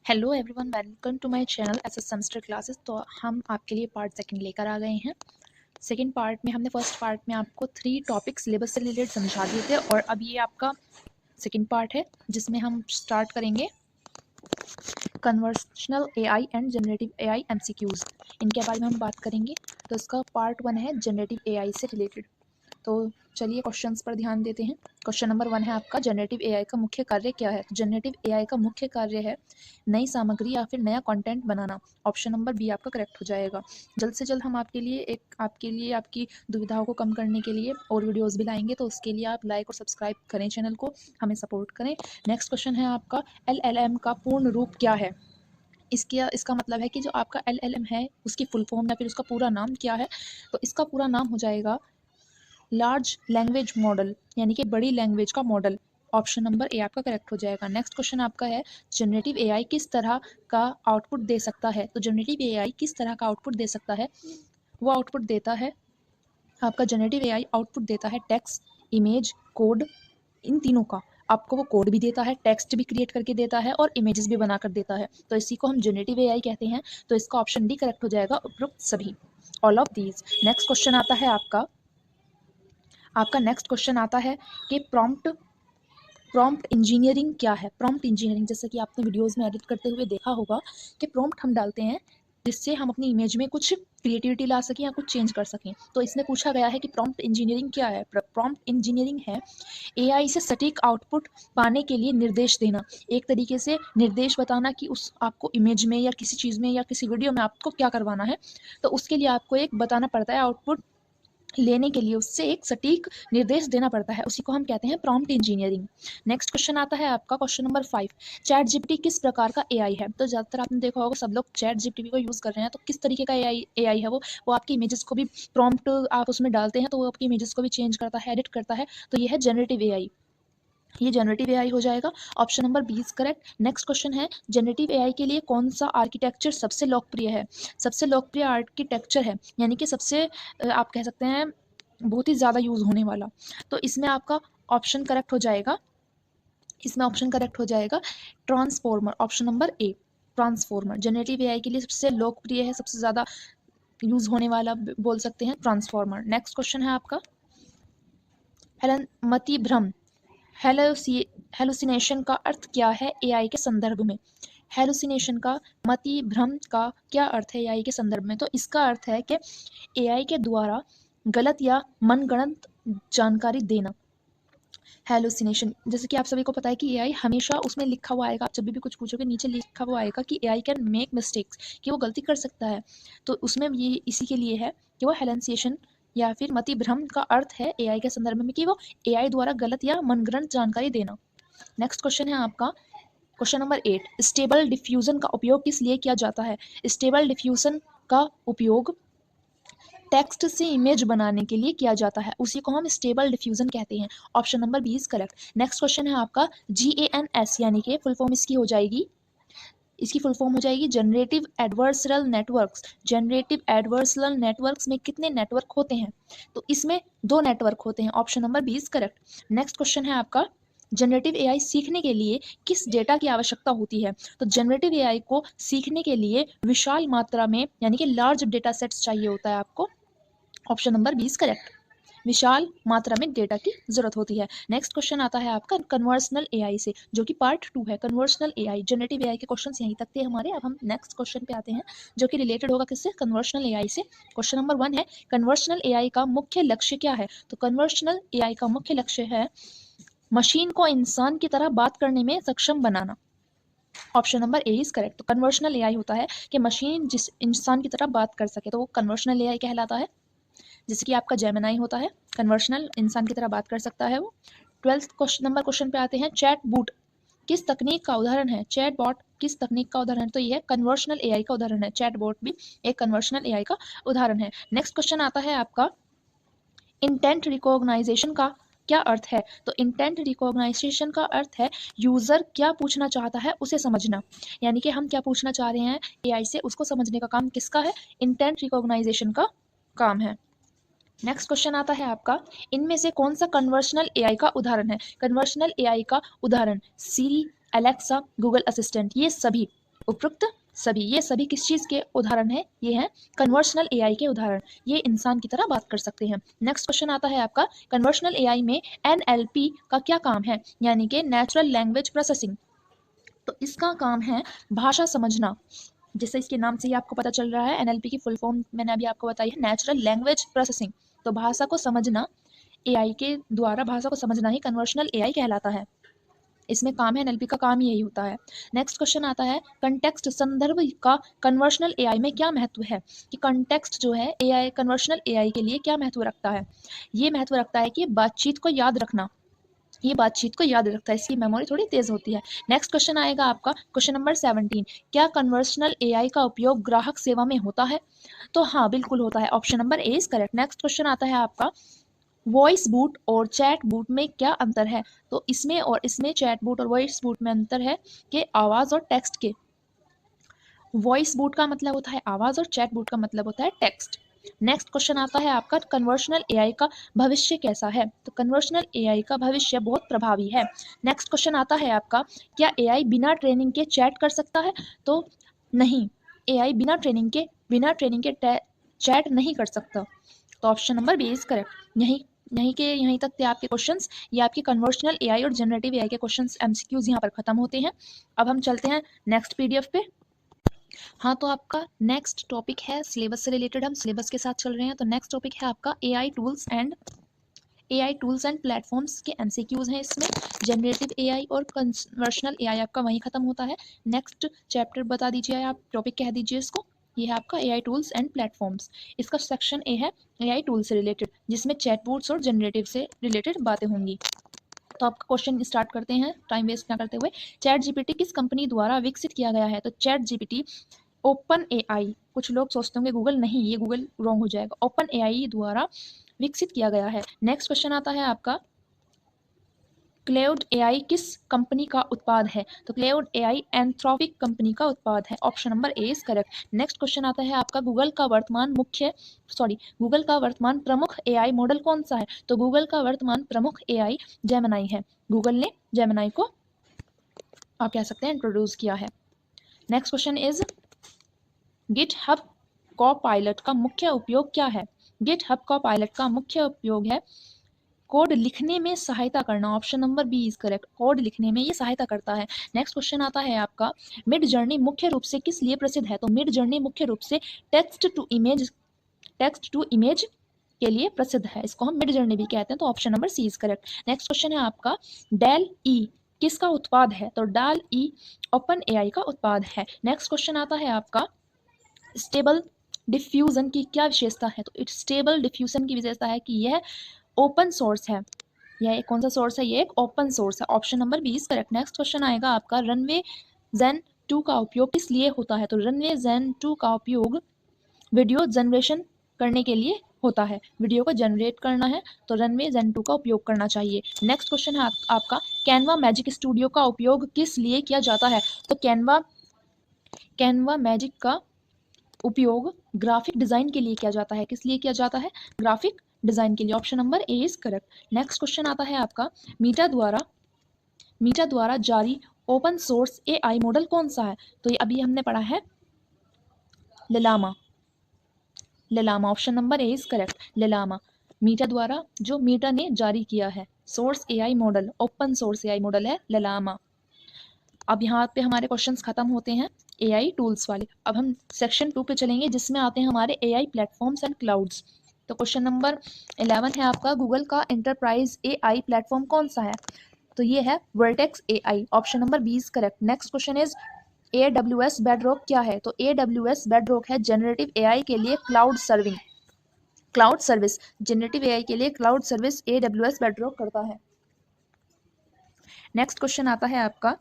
Hello everyone, welcome to my channel S S semester classes. तो हम आपके लिए पार्ट सेकंड लेकर आ गए हैं। सेकंड पार्ट में हमने फर्स्ट पार्ट में आपको 3 टॉपिक सिलेबस से रिलेटेड समझा दिए थे और अब ये आपका सेकंड पार्ट है जिसमें हम स्टार्ट करेंगे conversational AI and generative AI MCQs. इनके बारे में हम बात करेंगे। तो इसका पार्ट 1 है जनरेटिव एआई से रिलेटेड। तो चलिए क्वेश्चंस पर ध्यान देते हैं। क्वेश्चन नंबर 1 है आपका, जनरेटिव एआई का मुख्य कार्य क्या है। तो जनरेटिव एआई का मुख्य कार्य है नई सामग्री या फिर नया कंटेंट बनाना। ऑप्शन नंबर बी आपका करेक्ट हो जाएगा। जल्द से जल्द हम आपके लिए आपकी दुविधाओं को कम करने के लिए और वीडियोस भी लाएंगे, तो उसके लिए आप लाइक और सब्सक्राइब करें चैनल को, हमें सपोर्ट करें। नेक्स्ट क्वेश्चन है आपका, एलएलएम का पूर्ण रूप क्या है। इसका मतलब है कि जो आपका एलएलएम है उसकी फुल फॉर्म या फिर उसका पूरा नाम क्या है। तो इसका पूरा नाम हो जाएगा लार्ज लैंग्वेज मॉडल, यानी कि बड़ी लैंग्वेज का मॉडल। ऑप्शन नंबर ए आपका करेक्ट हो जाएगा। नेक्स्ट क्वेश्चन आपका है, जनरेटिव एआई किस तरह का आउटपुट दे सकता है। तो जनरेटिव एआई किस तरह का आउटपुट दे सकता है। वो आउटपुट देता है आपका जनरेटिव एआई आउटपुट देता है टेक्स्ट, इमेज, कोड, इन तीनों का। आपको वो कोड भी देता है, टेक्स्ट भी क्रिएट करके देता है और इमेजेस भी बनाकर देता है। तो इसी को हम जनरेटिव एआई कहते हैं। तो इसका ऑप्शन डी करेक्ट हो जाएगा, उपरोक्त सभी, all of these. Next question आता है आपका नेक्स्ट क्वेश्चन आता है कि प्रॉम्प्ट इंजीनियरिंग क्या है। प्रॉम्प्ट इंजीनियरिंग, जैसे कि आपने वीडियोस में एडिट करते हुए देखा होगा कि प्रॉम्प्ट हम डालते हैं जिससे हम अपनी इमेज में कुछ क्रिएटिविटी ला सकें या कुछ चेंज कर सकें। तो इसमें पूछा गया है कि प्रॉम्प्ट इंजीनियरिंग क्या है। प्रॉम्प्ट इंजीनियरिंग है एआई से सटीक आउटपुट पाने के लिए निर्देश देना। एक तरीके से निर्देश बताना कि उस आपको इमेज में या किसी चीज़ में या किसी वीडियो में आपको क्या करवाना है। तो उसके लिए आपको एक बताना पड़ता है, आउटपुट लेने के लिए उससे एक सटीक निर्देश देना पड़ता है। उसी को हम कहते हैं प्रॉम्प्ट इंजीनियरिंग। नेक्स्ट क्वेश्चन आता है आपका क्वेश्चन नंबर 5, चैट जीपीटी किस प्रकार का एआई है। तो ज़्यादातर आपने देखा होगा सब लोग चैट जीपीटी को यूज़ कर रहे हैं। तो किस तरीके का एआई है वो आपकी इमेजेस को भी प्रॉम्प्ट आप उसमें डालते हैं तो वो आपकी इमेजेस को भी चेंज करता है, एडिट करता है। तो ये है जनरेटिव एआई, ये जनरेटिव एआई हो जाएगा। Option number 20 correct. Next question है, जनरेटिव एआई के लिए कौन सा आर्किटेक्चर सबसे लोकप्रिय है। सबसे लोकप्रिय आर्किटेक्चर है, यानी कि सबसे आप कह सकते हैं बहुत ही ज़्यादा यूज़ होने वाला। तो इसमें आपका ऑप्शन करेक्ट हो जाएगा, ट्रांसफॉर्मर। ऑप्शन नंबर ए, ट्रांसफॉर्मर जनरेटिव एआई के लिए सबसे लोकप्रिय है, सबसे ज़्यादा यूज़ होने वाला बोल सकते हैं ट्रांसफॉर्मर। नेक्स्ट क्वेश्चन है आपका, मति भ्रम हेलुसिनेशन का अर्थ क्या है एआई के संदर्भ में। हेलुसिनेशन का, मति भ्रम का क्या अर्थ है एआई के संदर्भ में। तो इसका अर्थ है कि एआई के द्वारा गलत या मनगढ़ंत जानकारी देना। हेलुसिनेशन, जैसे कि आप सभी को पता है कि एआई हमेशा उसमें लिखा हुआ आएगा, आप जब भी कुछ पूछोगे नीचे लिखा हुआ आएगा कि एआई कैन मेक मिस्टेक्स, कि वो गलती कर सकता है। तो उसमें ये इसी के लिए है कि वो हेलुसिनेशन या फिर मति भ्रम का अर्थ है एआई के संदर्भ में कि वो एआई द्वारा गलत या मनगढ़ंत जानकारी देना। नेक्स्ट क्वेश्चन है आपका क्वेश्चन नंबर 8, स्टेबल डिफ्यूजन का उपयोग किस लिए किया जाता है। स्टेबल डिफ्यूजन का उपयोग टेक्स्ट से इमेज बनाने के लिए किया जाता है, उसी को हम स्टेबल डिफ्यूजन कहते हैं। Option number 20 correct. Next question है आपका, GANS यानी कि फुल फॉर्म इसकी फुल फॉर्म हो जाएगी जनरेटिव एडवर्सरल नेटवर्क्स। जनरेटिव एडवर्सरल नेटवर्क्स में कितने नेटवर्क होते हैं। तो इसमें 2 नेटवर्क होते हैं। Option number 20 correct. Next question है आपका, जनरेटिव एआई सीखने के लिए किस डेटा की आवश्यकता होती है। तो जनरेटिव एआई को सीखने के लिए विशाल मात्रा में यानी कि लार्ज डेटा सेट्स चाहिए होता है आपको। ऑप्शन नंबर 20 करेक्ट, विशाल मात्रा में डेटा की जरूरत होती है। नेक्स्ट क्वेश्चन आता है आपका कन्वर्सनल एआई से, जो कि पार्ट 2 है। कन्वर्सनल एआई, जनरेटिव एआई के क्वेश्चंस यहीं तक थे हमारे। अब हम नेक्स्ट क्वेश्चन पे आते हैं जो कि रिलेटेड होगा किससे, कन्वर्सनल एआई से। क्वेश्चन नंबर 1 है, कन्वर्सनल एआई का मुख्य लक्ष्य क्या है। तो कन्वर्सनल एआई का मुख्य लक्ष्य है मशीन को इंसान की तरह बात करने में सक्षम बनाना। Option number A is correct. तो कन्वर्सनल एआई होता है कि मशीन जिस इंसान की तरह बात कर सके, तो वो कन्वर्सनल एआई कहलाता है। जैसे कि आपका जेमिनाई होता है, कन्वर्सनल, इंसान की तरह बात कर सकता है वो। 12th क्वेश्चन पे आते हैं, चैट बूट किस तकनीक का उदाहरण है। चैट बॉट किस तकनीक का उदाहरण है। तो यह कन्वर्सनल एआई का उदाहरण है। चैट बॉट भी एक कन्वर्सनल एआई का उदाहरण है। नेक्स्ट क्वेश्चन आता है आपका, इंटेंट रिकॉग्नाइजेशन का क्या अर्थ है। तो इंटेंट रिकॉग्नाइजेशन का अर्थ है यूजर क्या पूछना चाहता है उसे समझना, यानी कि हम क्या पूछना चाह रहे हैं एआई से, उसको समझने का काम किसका है, इंटेंट रिकॉग्नाइजेशन का काम है। नेक्स्ट क्वेश्चन आता है आपका, इनमें से कौन सा कन्वर्सनल एआई का उदाहरण है। कन्वर्सनल एआई का उदाहरण सीरी, एलेक्सा, गूगल असिस्टेंट, ये सभी उपरोक्त सभी, ये सभी किस चीज़ के उदाहरण है? ये हैं कन्वर्सनल एआई के उदाहरण। ये इंसान की तरह बात कर सकते हैं। नेक्स्ट क्वेश्चन आता है आपका, कन्वर्सनल एआई में एनएलपी का क्या काम है? यानी कि नेचुरल लैंग्वेज प्रोसेसिंग। तो इसका काम है भाषा समझना। जैसे इसके नाम से ही आपको पता चल रहा है, एनएलपी की फुल फॉर्म मैंने अभी आपको बताई है, नेचुरल लैंग्वेज प्रोसेसिंग। तो भाषा को समझना, एआई के द्वारा भाषा को समझना ही कन्वर्सनल एआई कहलाता है। इसमें काम है, एनएलपी का काम यही होता है। नेक्स्ट क्वेश्चन आता है, कंटेक्स्ट संदर्भ का कन्वर्सनल एआई में क्या महत्व है? कि कंटेक्स्ट जो है एआई, कन्वर्सनल एआई के लिए क्या महत्व रखता है? ये महत्व रखता है कि बातचीत को याद रखना, ये बातचीत को याद रखता है, इसकी मेमोरी थोड़ी तेज होती है। नेक्स्ट क्वेश्चन आएगा आपका, क्वेश्चन नंबर 17, क्या कन्वर्सनल एआई का उपयोग ग्राहक सेवा में होता है? तो हाँ, बिल्कुल होता है, option number A is correct. Next question आता है आपका, वॉइस बूट और चैट बूट में क्या अंतर है? तो इसमें और इसमें, चैट बूट और वॉइस बूट में अंतर है कि आवाज़ और टेक्स्ट के। वॉइस बूट का मतलब होता है आवाज़ और चैट बूट का मतलब होता है टेक्स्ट। नेक्स्ट क्वेश्चन आता है आपका, कन्वर्सनल एआई का भविष्य कैसा है? तो कन्वर्सनल एआई का भविष्य बहुत प्रभावी है। नेक्स्ट क्वेश्चन आता है आपका, क्या एआई बिना ट्रेनिंग के चैट कर सकता है? तो नहीं, एआई बिना ट्रेनिंग के चैट नहीं कर सकता। तो option number B is correct. यहीं तक थे आपके क्वेश्चंस। ये आपके कन्वर्सनल एआई और जनरेटिव एआई के क्वेश्चंस एमसीक्यूज यहाँ पर खत्म होते हैं। अब हम चलते हैं नेक्स्ट पीडीएफ पे। हाँ, तो आपका नेक्स्ट टॉपिक है सिलेबस से रिलेटेड, हम सिलेबस के साथ चल रहे हैं। तो नेक्स्ट टॉपिक है आपका एआई टूल्स एंड प्लेटफॉर्म्स के एमसीक्यूज हैं इसमें। जनरेटिव एआई और कन्वर्सनल एआई आपका वहीं खत्म होता है। नेक्स्ट चैप्टर बता दीजिए, आप टॉपिक कह दीजिए इसको। ये है आपका एआई टूल्स एंड प्लेटफॉर्म्स। इसका सेक्शन ए है एआई टूल से रिलेटेड, जिसमें चैटबॉट्स और जनरेटिव से रिलेटेड बातें होंगी। तो आपका क्वेश्चन स्टार्ट करते हैं टाइम वेस्ट ना करते हुए। चैट जीपीटी किस कंपनी द्वारा विकसित किया गया है? तो चैट जीपीटी ओपन एआई, कुछ लोग सोचते होंगे गूगल, नहीं, ये गूगल रॉन्ग हो जाएगा, ओपन एआई द्वारा विकसित किया गया है। नेक्स्ट क्वेश्चन आता है आपका, क्लाउड एआई किस कंपनी का उत्पाद है? तो क्लाउड एआई एंथ्रोपिक कंपनी का उत्पाद है, option number A is correct. Next question आता है आपका, गूगल का वर्तमान प्रमुख एआई मॉडल कौन सा है? तो गूगल का वर्तमान प्रमुख एआई जेमिनी है। गूगल ने जेमिनी को, आप कह सकते हैं, इंट्रोड्यूस किया है। नेक्स्ट क्वेश्चन इज, गिटहब कॉपायलट का मुख्य उपयोग क्या है? गिटहब कॉपायलट का मुख्य उपयोग है कोड लिखने में सहायता करना, option number B is correct. Code लिखने में ये सहायता करता है। नेक्स्ट क्वेश्चन आता है आपका, मिड जर्नी मुख्य रूप से किस लिए प्रसिद्ध है? तो मिड जर्नी मुख्य रूप से टेक्स्ट टू इमेज के लिए प्रसिद्ध है, इसको हम मिड जर्नी भी कहते हैं। तो option number C is correct. Next question है आपका, डेल ई किसका उत्पाद है? तो डेल ई ओपन एआई का उत्पाद है। नेक्स्ट क्वेश्चन आता है आपका, स्टेबल डिफ्यूजन की क्या विशेषता है? तो स्टेबल डिफ्यूजन की विशेषता है कि यह ओपन सोर्स है। यह कौन सा सोर्स है? ये एक ओपन सोर्स है, option number B is correct. Next question आएगा आपका, रनवे जेन 2 का उपयोग किस लिए होता है? तो रनवे जेन 2 का उपयोग वीडियो जनरेशन करने के लिए होता है। वीडियो को जनरेट करना है तो रनवे जेन 2 का उपयोग करना चाहिए। नेक्स्ट क्वेश्चन है आपका, कैनवा मैजिक स्टूडियो का उपयोग किस लिए किया जाता है? तो कैनवा मैजिक का उपयोग ग्राफिक डिजाइन के लिए किया जाता है। किस लिए किया जाता है? ग्राफिक डिजाइन के लिए, option number A is correct. Next question आता है आपका, मीटा द्वारा जारी ओपन सोर्स एआई मॉडल कौन सा है? तो ये अभी हमने पढ़ा है Llama, option number A is correct. Llama Meta द्वारा, जो मीटा ने जारी किया है source AI model, open source AI model है लिलामा। अब यहाँ पे हमारे क्वेश्चंस खत्म होते हैं एआई टूल्स वाले। अब हम सेक्शन 2 पे चलेंगे, जिसमें आते हैं हमारे एआई प्लेटफॉर्म्स एंड क्लाउड्स। तो क्वेश्चन नंबर 11 है आपका, गूगल का एंटरप्राइज एआई प्लेटफॉर्म कौन सा है? तो ये है Vertex AI, option number B is correct. Next question is, AWS Bedrock क्या है? तो AWS बेडरॉक है जनरेटिव एआई के लिए क्लाउड सर्विस। जनरेटिव एआई के लिए क्लाउड सर्विस AWS बेडरॉक करता है। नेक्स्ट क्वेश्चन आता है आपका,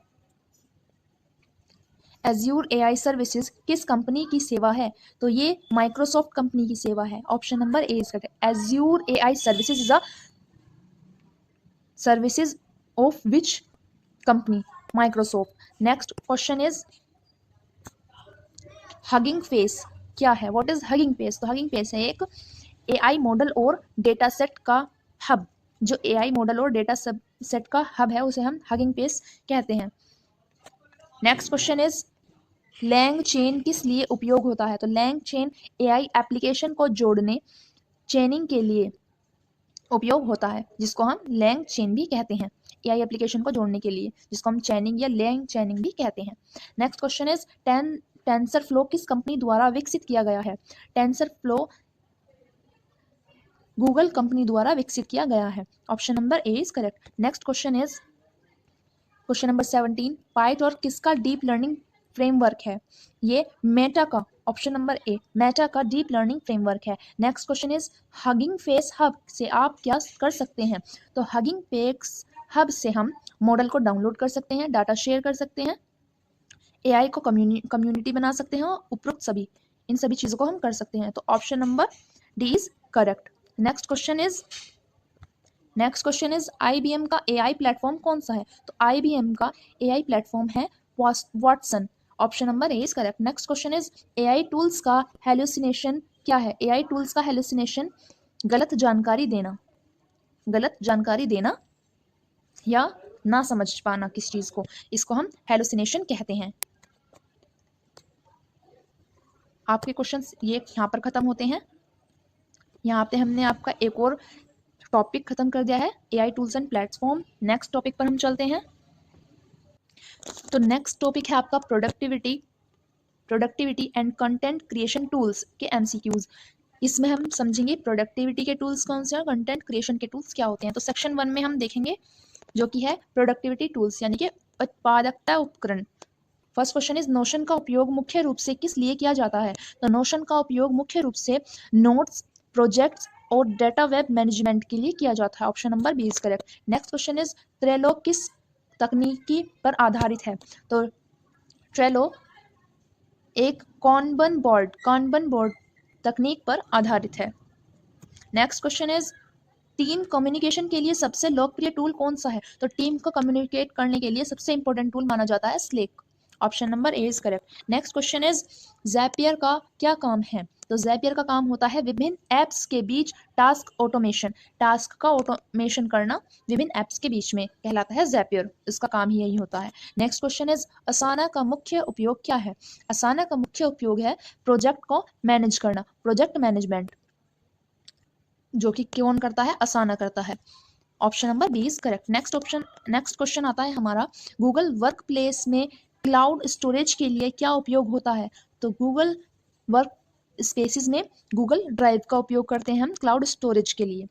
एज्यूर एआई सर्विसेज किस कंपनी की सेवा है? तो ये माइक्रोसॉफ्ट कंपनी की सेवा है, option number A is correct. Azure AI services is a services of which company? Microsoft. Next question is, Hugging Face क्या है? What is Hugging Face? तो हगिंग फेस है एक एआई मॉडल और डेटा सेट का हब। जो AI model और data set का हब है, उसे हम हगिंग फेस कहते हैं। Next question is, LangChain किस लिए उपयोग होता है? तो लैंग चेन एआई एप्लीकेशन को जोड़ने, चेनिंग के लिए उपयोग होता है, जिसको हम लैंग चेन भी कहते हैं। एआई एप्लीकेशन को जोड़ने के लिए, जिसको हम चैनिंग या लैंग चैनिंग भी कहते हैं। Next question is tensor flow किस कंपनी द्वारा विकसित किया गया है? टेंसर फ्लो गूगल कंपनी द्वारा विकसित किया गया है। Option number A is correct. Next question is question number 17, PyTorch किसका डीप लर्निंग फ्रेमवर्क है? ये मेटा का, ऑप्शन नंबर ए, मेटा का डीप लर्निंग फ्रेमवर्क है। Next question is Hugging face hub से आप क्या कर सकते हैं? तो हगिंग फेस हब से हम मॉडल को डाउनलोड कर सकते हैं, डाटा शेयर कर सकते हैं, एआई को कम्युनिटी बना सकते हैं, और उपरोक्त सभी इन सभी चीज़ों को हम कर सकते हैं। तो option number D is correct. Next question is IBM का एआई प्लेटफॉर्म कौन सा है? तो IBM का एआई प्लेटफॉर्म है Watson. Option number A is correct. Next question is AI tools का हेलुसिनेशन क्या है? एआई टूल्स का हेलुसिनेशन गलत जानकारी देना या ना समझ पाना किस चीज को, इसको हम हेलुसिनेशन कहते हैं। आपके क्वेश्चंस ये यहाँ पर खत्म होते हैं। यहाँ पे हमने आपका एक और टॉपिक खत्म कर दिया है, AI tools and platform. Next topic पर हम चलते हैं। तो नेक्स्ट टॉपिक है आपका productivity and content creation tools के MCQs। इसमें हम समझेंगे प्रोडक्टिविटी के टूल्स कौन से हैं, कंटेंट क्रिएशन के टूल्स क्या होते हैं। तो सेक्शन 1 में हम देखेंगे जो कि है प्रोडक्टिविटी टूल्स, यानी कि उत्पादकता उपकरण। फर्स्ट क्वेश्चन इज नोशन का उपयोग मुख्य रूप से किस लिए किया जाता है? तो नोशन का उपयोग मुख्य रूप से नोट्स, प्रोजेक्ट्स और डेटा वेब मैनेजमेंट के लिए किया जाता है। Option number B is correct. Next question is Trello किस तकनीकी पर आधारित है? तो ट्रेलो एक कानबन बोर्ड तकनीक पर आधारित है। Next question is team communication के लिए सबसे लोकप्रिय टूल कौन सा है? तो टीम को कम्युनिकेट करने के लिए सबसे इंपॉर्टेंट टूल माना जाता है Slack. Option number A is correct. Next question is Zapier का क्या काम है? तो ज़ैपियर का काम होता है विभिन्न एप्स के बीच टास्क का ऑटोमेशन करना विभिन्न एप्स के बीच में कहलाता है ज़ैपियर। इसका काम ही यही होता है। नेक्स्ट क्वेश्चन इज असाना का मुख्य उपयोग क्या है? असाना का मुख्य उपयोग है प्रोजेक्ट को मैनेज करना, प्रोजेक्ट मैनेजमेंट, जो कि कौन करता है? असाना करता है। Option number B is correct. Next question आता है हमारा, गूगल वर्क प्लेस में क्लाउड स्टोरेज के लिए क्या उपयोग होता है? तो गूगल वर्क स्पेसिस में गूगल ड्राइव का उपयोग करते हैं हम क्लाउड स्टोरेज के लिए।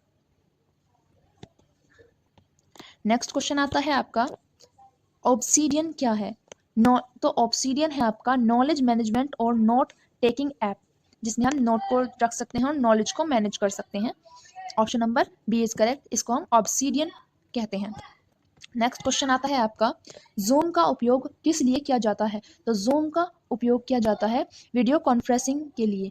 नेक्स्ट क्वेश्चन आता है आपका, ऑब्सीडियन क्या है? तो ऑब्सीडियन है आपका नॉलेज मैनेजमेंट और नोट टेकिंग ऐप, जिसमें हम नोट को रख सकते हैं और नॉलेज को मैनेज कर सकते हैं। Option number B is correct. इसको हम ऑब्सीडियन कहते हैं। नेक्स्ट क्वेश्चन आता है आपका, जूम का उपयोग किस लिए किया जाता है? तो जूम का उपयोग किया जाता है वीडियो कॉन्फ्रेंसिंग के लिए।